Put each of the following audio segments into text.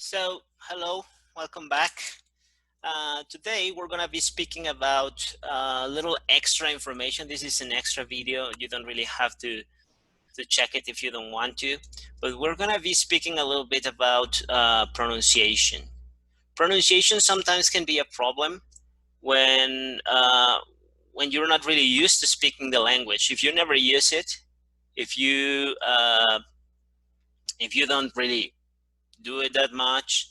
So, hello, welcome back. Today we're going to be speaking about a little extra information. This is an extra video. You don't really have to check it if you don't want to. But we're going to be speaking a little bit about pronunciation. Pronunciation sometimes can be a problem when you're not really used to speaking the language. If you never use it, if you uh, if you don't really do it that much,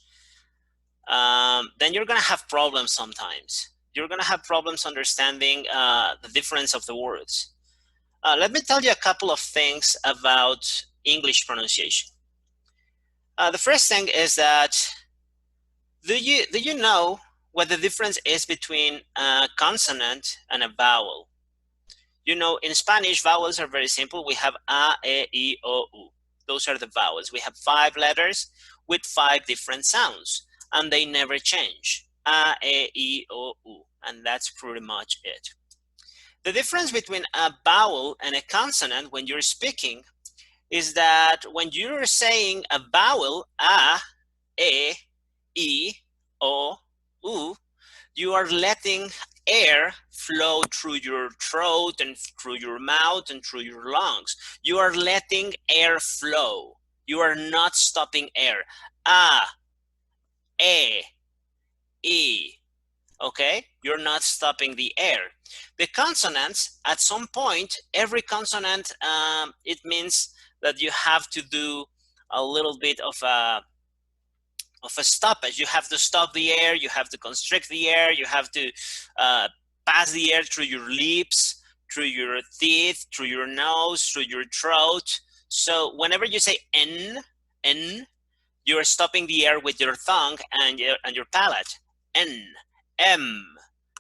then you're going to have problems sometimes. You're going to have problems understanding the difference of the words. Let me tell you a couple of things about English pronunciation. The first thing is that do you know what the difference is between a consonant and a vowel? You know, in Spanish, vowels are very simple. We have a, e, I, o, u. Those are the vowels. We have 5 letters with 5 different sounds, and they never change. A, e, I, o, u. And that's pretty much it. The difference between a vowel and a consonant when you're speaking is that when you're saying a vowel, a, e, I, o, u, you are letting air flow through your throat and through your mouth and through your lungs. You are letting air flow. You are not stopping air. A, e, I. Okay? You're not stopping the air. The consonants, at some point, every consonant, it means that you have to do a little bit of a stoppage. You have to stop the air, you have to constrict the air, you have to pass the air through your lips, through your teeth, through your nose, through your throat. So whenever you say n, you're stopping the air with your tongue and your palate. N, M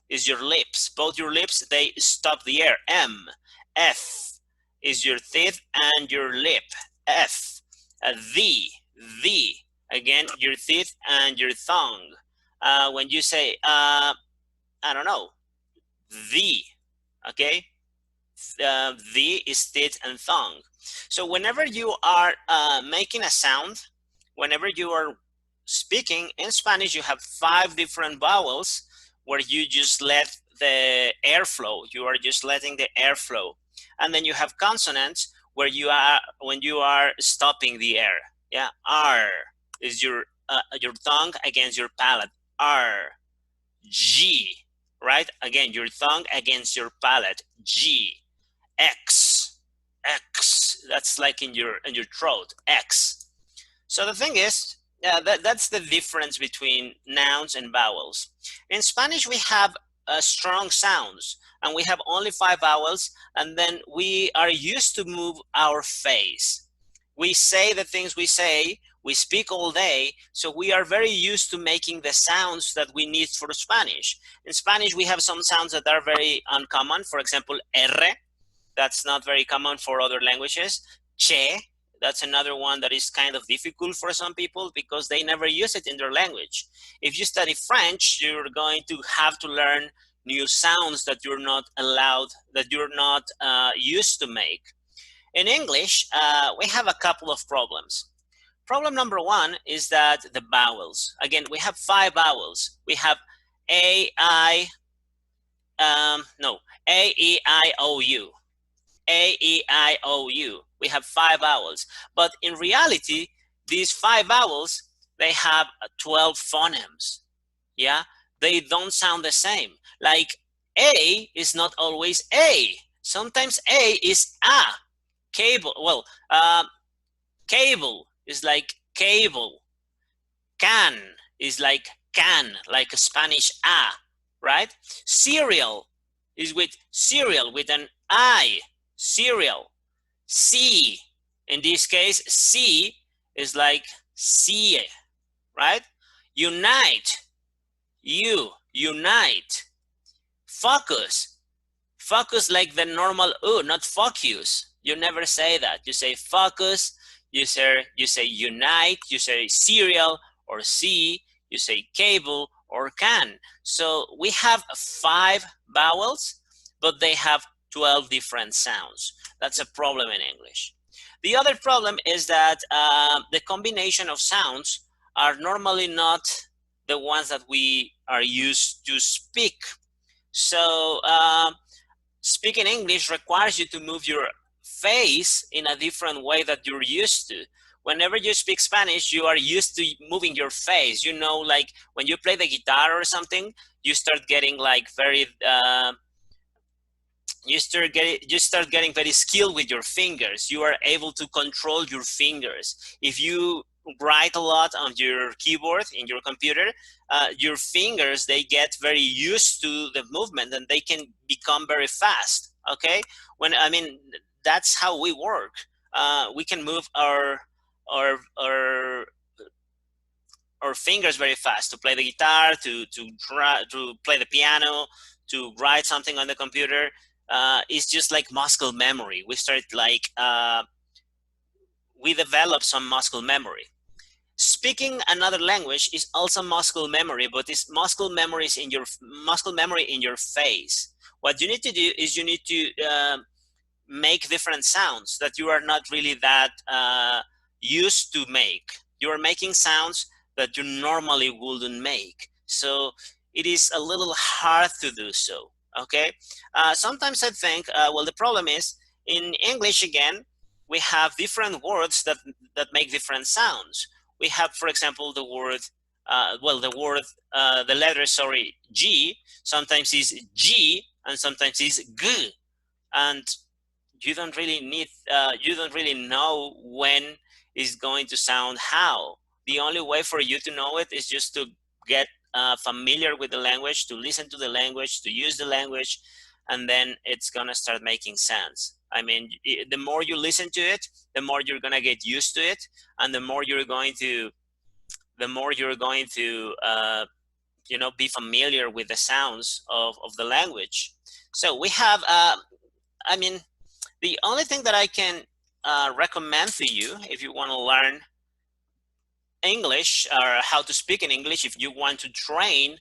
is your lips. Both your lips, they stop the air. M, F is your teeth and your lip. F, the. Again, your teeth and your tongue. When you say, I don't know, the, okay? The is teeth and tongue. So whenever you are making a sound, whenever you are speaking in Spanish, you have 5 different vowels where you just let the air flow. You are just letting the air flow. And then you have consonants where you are, when you are stopping the air. Yeah, R is your tongue against your palate. R, G, right? Again, your tongue against your palate. G, X, that's like in your throat. X. So the thing is, that's the difference between nouns and vowels. In Spanish, we have strong sounds, and we have only 5 vowels, and then we are used to move our face. We say the things we say, we speak all day, so we are very used to making the sounds that we need for Spanish. In Spanish, we have some sounds that are very uncommon. For example, R, that's not very common for other languages. Che, that's another one that is kind of difficult for some people because they never use it in their language. If you study French, you're going to have to learn new sounds that you're not allowed, that you're not used to make. In English, we have a couple of problems. Problem number 1 is that the vowels. Again, we have 5 vowels. We have A, I, A, E, I, O, U. A, E, I, O, U. We have 5 vowels. But in reality, these 5 vowels, they have 12 phonemes. Yeah? They don't sound the same. Like A is not always A. Sometimes A is A. Cable. Well, cable is like cable. Can is like can, like a Spanish A, right? Cereal is with cereal, with an I. Cereal. C, in this case, C is like see, right? Unite, unite. Focus, focus like the normal U, not focus. You never say that. You say focus, you say unite, you say cereal or see, you say cable or can. So we have 5 vowels, but they have 12 different sounds. That's a problem in English. The other problem is that the combination of sounds are normally not the ones that we are used to speak. So speaking English requires you to move your face in a different way that you're used to. Whenever you speak Spanish, you are used to moving your face. You know, like when you play the guitar or something, you start getting like very you start getting very skilled with your fingers. You are able to control your fingers. If you write a lot on your keyboard in your computer, your fingers, they get very used to the movement and they can become very fast. Okay, when I mean that's how we work. We can move our our our fingers very fast to play the guitar, to play the piano, to write something on the computer. It's just like muscle memory. We start like we develop some muscle memory. Speaking another language is also muscle memory, but it's muscle memories in your muscle memory in your face. What you need to do is you need to make different sounds that you are not really that used to make. You are making sounds that you normally wouldn't make. So it is a little hard to do so. Okay. Sometimes I think, well, the problem is in English again, we have different words that make different sounds. We have, for example, the word, the letter, sorry, G, sometimes is G and sometimes is G. And you don't really know when it's going to sound how. The only way for you to know it is just to get familiar with the language, to listen to the language, to use the language, and then it's gonna start making sense. I mean, the more you listen to it, the more you're gonna get used to it, and the more you're going to be familiar with the sounds of the language. So we have I mean, the only thing that I can recommend to you if you want to learn English or how to speak in English, if you want to train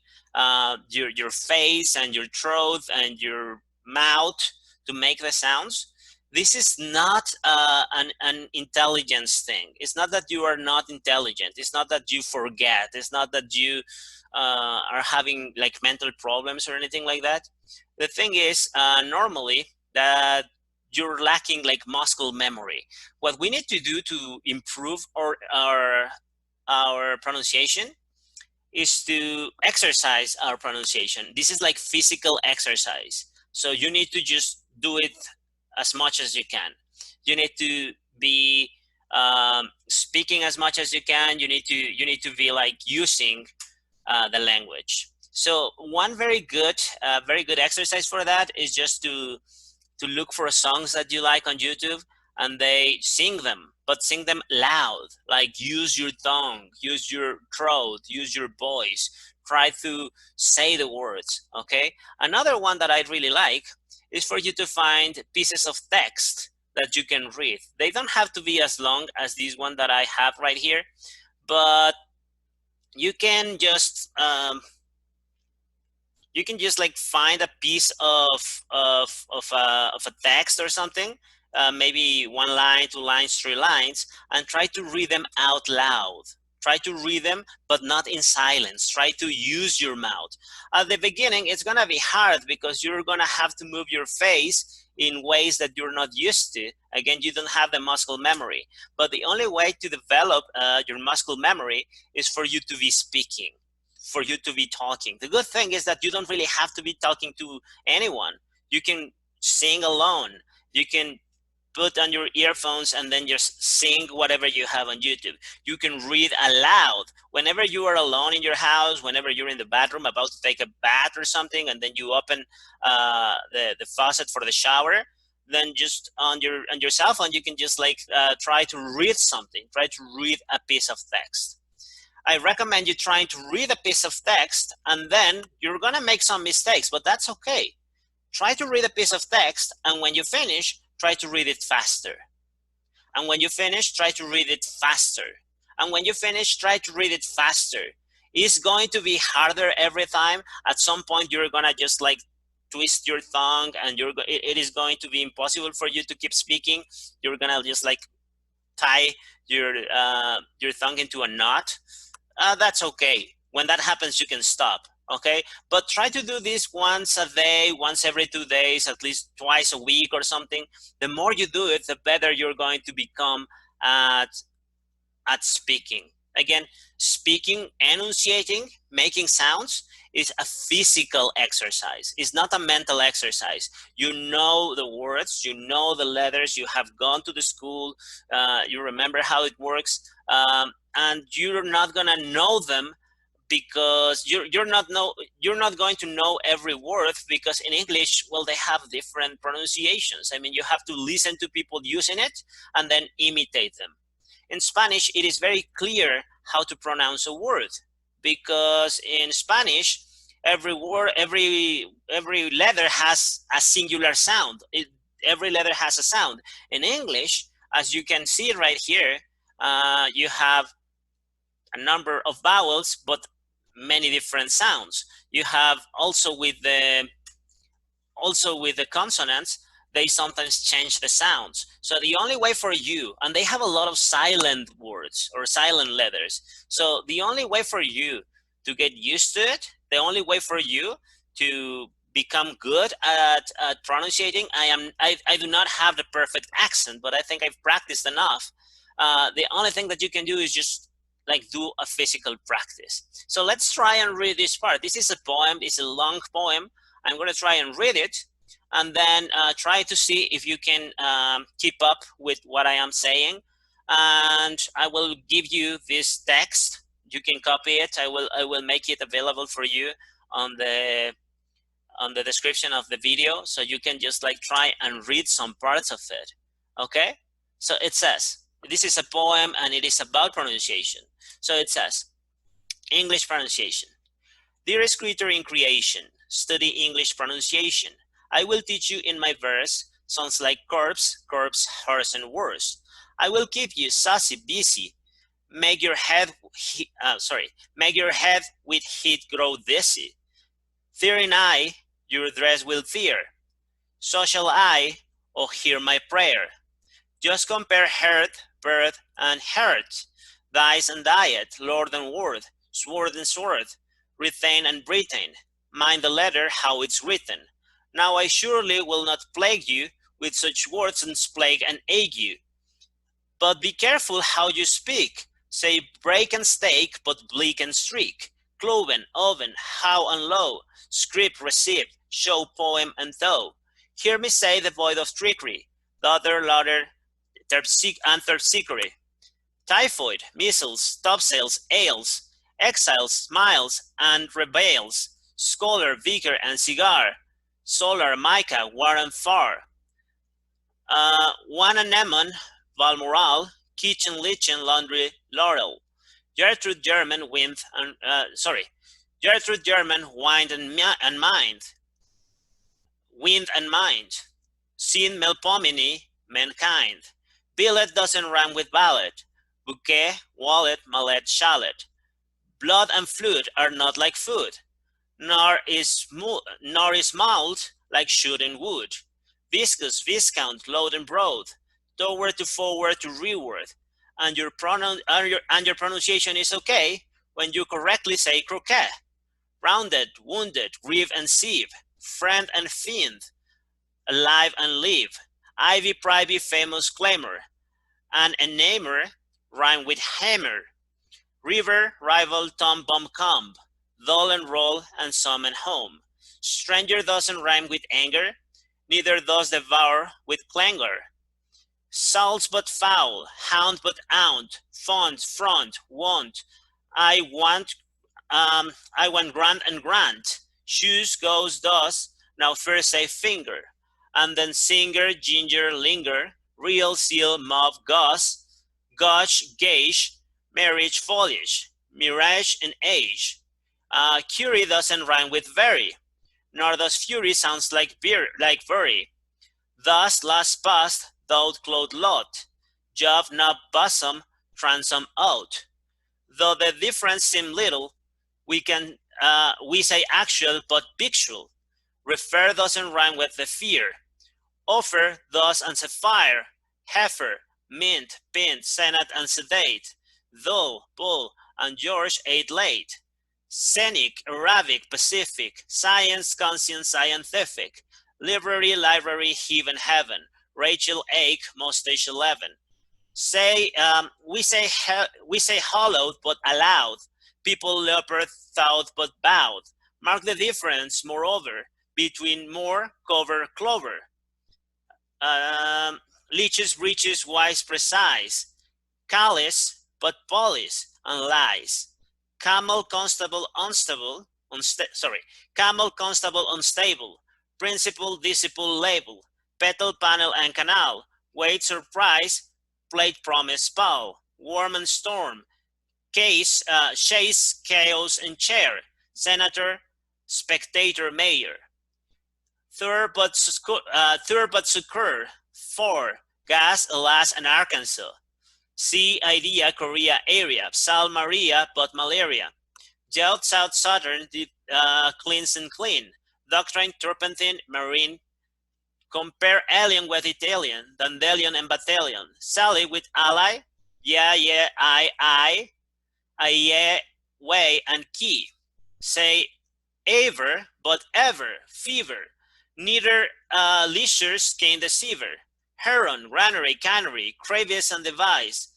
your face and your throat and your mouth to make the sounds, this is not an intelligence thing. It's not that you are not intelligent. It's not that you forget. It's not that you are having like mental problems or anything like that. The thing is, normally that you're lacking like muscle memory. What we need to do to improve our pronunciation is to exercise our pronunciation. This is like physical exercise. So you need to just do it as much as you can. You need to be speaking as much as you can. You need to be like using the language. So one very good exercise for that is just to look for songs that you like on YouTube and they sing them, but sing them loud. Like use your tongue, use your throat, use your voice. Try to say the words, okay? Another one that I really like is for you to find pieces of text that you can read. They don't have to be as long as this one that I have right here, but you can just like find a piece of a text or something, maybe 1 line, 2 lines, 3 lines, and try to read them out loud. Try to read them, but not in silence. Try to use your mouth. At the beginning, it's gonna be hard because you're gonna have to move your face in ways that you're not used to. Again, you don't have the muscle memory. But the only way to develop your muscle memory is for you to be speaking, for you to be talking. The good thing is that you don't really have to be talking to anyone. You can sing alone. You can put on your earphones and then just sing whatever you have on YouTube. You can read aloud. Whenever you are alone in your house, whenever you're in the bathroom about to take a bath or something, and then you open the faucet for the shower, then just on your cell phone, you can just like try to read something, try to read a piece of text. I recommend you trying to read a piece of text, and then you're gonna make some mistakes, but that's okay. Try to read a piece of text, and when you finish, try to read it faster. And when you finish, try to read it faster. And when you finish, try to read it faster. It's going to be harder every time. At some point, you're gonna just like twist your tongue, and it is going to be impossible for you to keep speaking. You're gonna just like tie your tongue into a knot. that's okay. When that happens, you can stop. Okay, but try to do this once a day, once every 2 days, at least twice a week or something. The more you do it, the better you're going to become at speaking. Again, speaking, enunciating, making sounds is a physical exercise. It's not a mental exercise. You know the words, you know the letters, you have gone to the school, you remember how it works, and you're not gonna know them because you're not going to know every word, because in English, well, they have different pronunciations. I mean, you have to listen to people using it and then imitate them. In Spanish, it is very clear how to pronounce a word, because in Spanish, every word, every letter has a singular sound. Every letter has a sound. In English, as you can see right here, you have a number of vowels, but many different sounds. You have also with the consonants, they sometimes change the sounds. So the only way for you, and they have a lot of silent words or silent letters. So the only way for you to get used to it, the only way for you to become good at pronunciating, I do not have the perfect accent, but I think I've practiced enough. The only thing that you can do is just like do a physical practice. So let's try and read this part. This is a poem, it's a long poem. I'm going to try and read it, and then try to see if you can keep up with what I am saying. And I will give you this text. You can copy it. I will make it available for you on the description of the video, so you can just like try and read some parts of it. Okay? So it says, this is a poem and it is about pronunciation. So it says, English pronunciation. Dearest creature in creation, study English pronunciation. I will teach you in my verse sounds like corpse, corpse, horse, and worse. I will keep you saucy, busy. Make your head with heat grow dizzy. Fearing I, your dress will fear. So shall I, oh hear my prayer. Just compare hearth, birth, and heart, dice and diet, lord and word, sword and sword, retain and retain. Mind the letter how it's written. Now I surely will not plague you with such words and plague and ague. But be careful how you speak. Say break and stake, but bleak and streak. Cloven, oven, how and low, script received, show poem and though. Hear me say the void of trickery, daughter, lauder, and terpsichore. Typhoid, measles, topsails, ales, exiles, smiles, and rebels, scholar, vicar, and cigar, solar, mica, war and far. One anemone, Balmoral, kitchen, lichen, laundry, laurel. Gertrude German, wind, and Gertrude German, wind and mind. Wind and mind. Sin melpomene, mankind. Billet doesn't rhyme with ballet. Bouquet, wallet, mallet, shallot. Blood and fluid are not like food, nor is malt like shooting wood. Viscous, viscount, load and broad, toward to forward to reward, and your pronunciation is okay when you correctly say croquet. Rounded, wounded, grieve and sieve, friend and fiend, alive and live, ivy, privy, famous, claimer, and a namer rhyme with hammer. River, rival, tomb, bomb, comb, dull and roll, and summon home. Stranger doesn't rhyme with anger, neither does devour with clangor. Salts but foul, hound but aunt, font, front, want. I want grant and grant. Shoes goes thus, now first say finger, and then singer, ginger, linger, real, seal, mob, goss, gush, gauge, marriage, foliage, mirage, and age. Curie doesn't rhyme with very, nor does fury sounds like very. Thus, last past, thought, clothed, lot, job, knob, bosom, transom, out. Though the difference seem little, we say actual but pictual. Refer doesn't rhyme with the fear. Offer thus and sapphire, heifer, mint, pint, senate, and sedate. Though, bull, and George ate late. Scenic, Arabic, Pacific, science, conscience, scientific, library, library, heaven, heaven, Rachel Ake, mustache 11. We say hollowed but allowed, people leopard thought but bowed. Mark the difference, moreover, between more, cover, clover. Leeches, breeches, wise, precise, callous but polish and lies. Camel, constable, unstable, camel, constable, unstable, principal, disciple, label, petal, panel, and canal, wait, surprise, plate, promise, pow, warm and storm, case, chase, chaos, and chair, senator, spectator, mayor. Third but succor, 4, gas, alas, and Arkansas. C, idea, Korea, area, Sal, Maria, but malaria. Delft, South, Southern, cleans and clean. Doctrine, turpentine, marine. Compare alien with Italian, dandelion and battalion. Sally with ally, yeah, I, yeah, way, and key. Say ever, but ever, fever. Neither leisures can deceiver. Heron, granary, cannery, Cravis and device,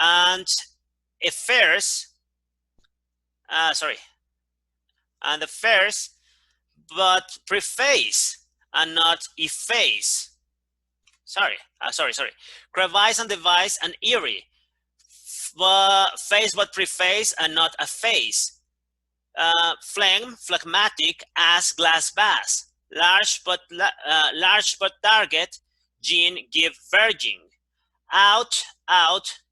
and affairs, and affairs, but preface and not efface. Sorry. Crevice and device and eerie, face but preface and not a face. Phlegm, phlegmatic, ass, glass, bass. Large but target, gene, give, virgin. Out,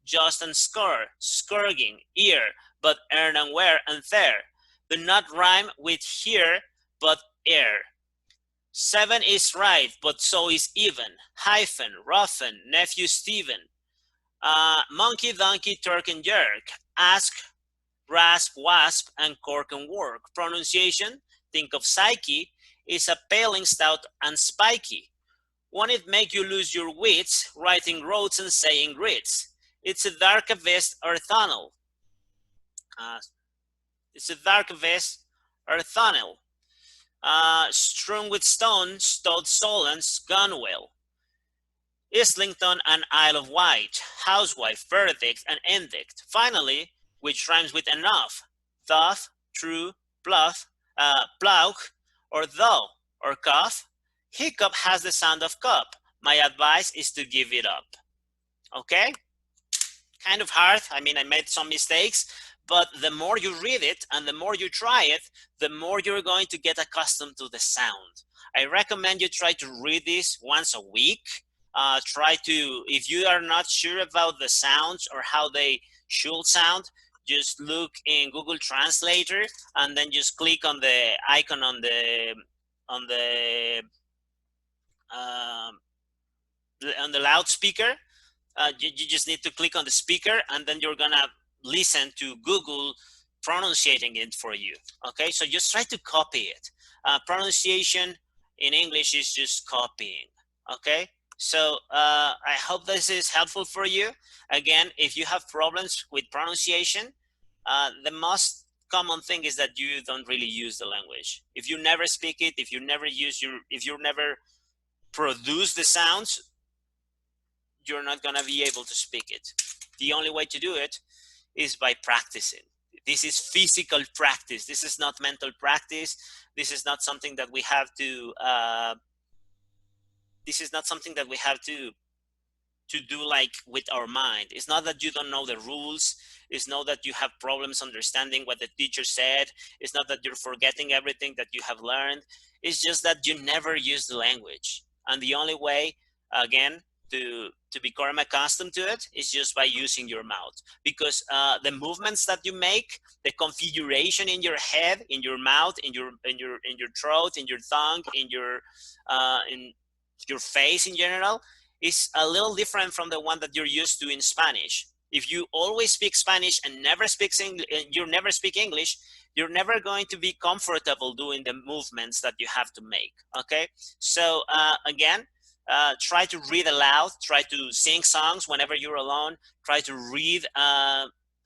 just and score, scourging, ear, but earn and wear and there. Do not rhyme with here, but air. 7 is right, but so is even. Hyphen, roughen, nephew Stephen. Monkey, donkey, turk and jerk. Ask, rasp, wasp, and cork and work. Pronunciation, think of psyche, is a paling, stout, and spiky. Won't it make you lose your wits, writing roads and saying grits? It's a dark vest or tunnel. Strewn with stone, stowed Solon's gunwale. Islington and Isle of Wight, housewife, verdict, and indict. Finally, which rhymes with enough, doth, true, bluff, plough, or though, or cough. Hiccup has the sound of cup. My advice is to give it up. Okay? Kind of hard. I mean, I made some mistakes, but the more you read it and the more you try it, the more you're going to get accustomed to the sound. I recommend you try to read this once a week. Try to, if you are not sure about the sounds or how they should sound, just look in Google Translator and then just click on the icon on the loudspeaker. You just need to click on the speaker and then you're gonna listen to Google pronunciating it for you. Okay, so just try to copy it. Pronunciation in English is just copying. Okay, so I hope this is helpful for you. Again, if you have problems with pronunciation, the most common thing is that you don't really use the language. If you never speak it, if you never produce the sounds, you're not going to be able to speak it. The only way to do it is by practicing. This is physical practice. This is not mental practice. This is not something that we have to do like with our mind. It's not that you don't know the rules. It's not that you have problems understanding what the teacher said. It's not that you're forgetting everything that you have learned. It's just that you never use the language. And the only way, again, to become accustomed to it is just by using your mouth, because the movements that you make, the configuration in your head, in your mouth, in your throat, in your tongue, in your face in general, is a little different from the one that you're used to in Spanish. If you always speak Spanish and never speak English, you're never going to be comfortable doing the movements that you have to make. Okay, so again, try to read aloud, try to sing songs whenever you're alone, try to read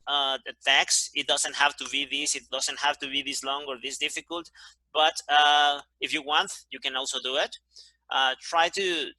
the text. It doesn't have to be this. It doesn't have to be this long or this difficult. But if you want, you can also do it. Try to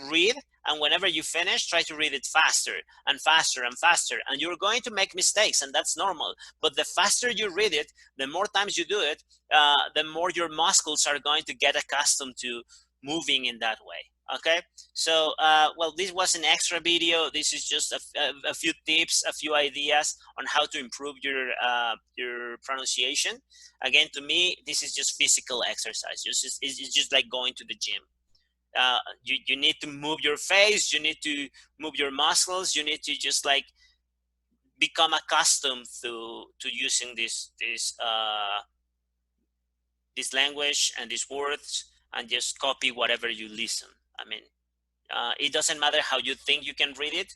read, and whenever you finish, try to read it faster and faster and faster. And you're going to make mistakes, and that's normal. But the faster you read it, the more times you do it, the more your muscles are going to get accustomed to moving in that way. Okay, so well, this was an extra video. This is just a few tips, a few ideas on how to improve your pronunciation. Again, to me, this is just physical exercise. It's just like going to the gym. You need to move your face, you need to move your muscles, you need to just like become accustomed to using this language and these words, and just copy whatever you listen. I mean, it doesn't matter how you think you can read it,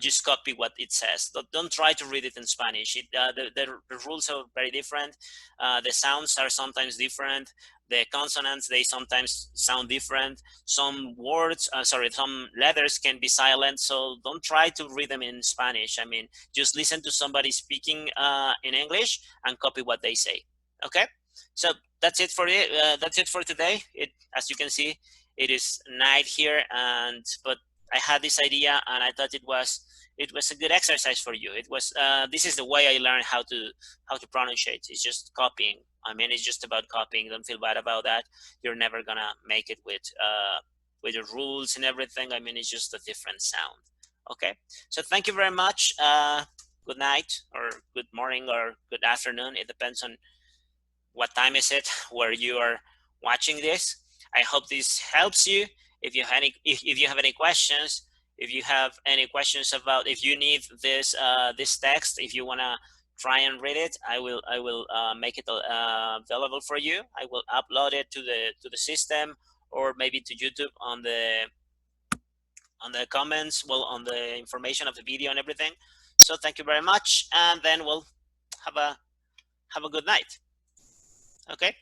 just copy what it says. Don't try to read it in Spanish. The rules are very different. The sounds are sometimes different. The consonants, they sometimes sound different. Some words, some letters can be silent, so don't try to read them in Spanish. I mean, just listen to somebody speaking in English and copy what they say, okay? So that's it for it. That's it for today. As you can see, it is night here, but I had this idea and I thought it was a good exercise for you. It was this is the way I learned how to pronunciate. It's just copying. I mean, it's just about copying. Don't feel bad about that. You're never gonna make it with the rules and everything. I mean, it's just a different sound. Okay, so thank you very much. Good night or good morning or good afternoon. It depends on what time is it where you are watching this. I hope this helps you. If you have any questions, if you have any questions about, if you need this this text, if you want to try and read it, I will make it available for you. I will upload it to the system, or maybe to YouTube on the comments, well, on the information of the video and everything. So thank you very much, and then we'll have a good night. Okay.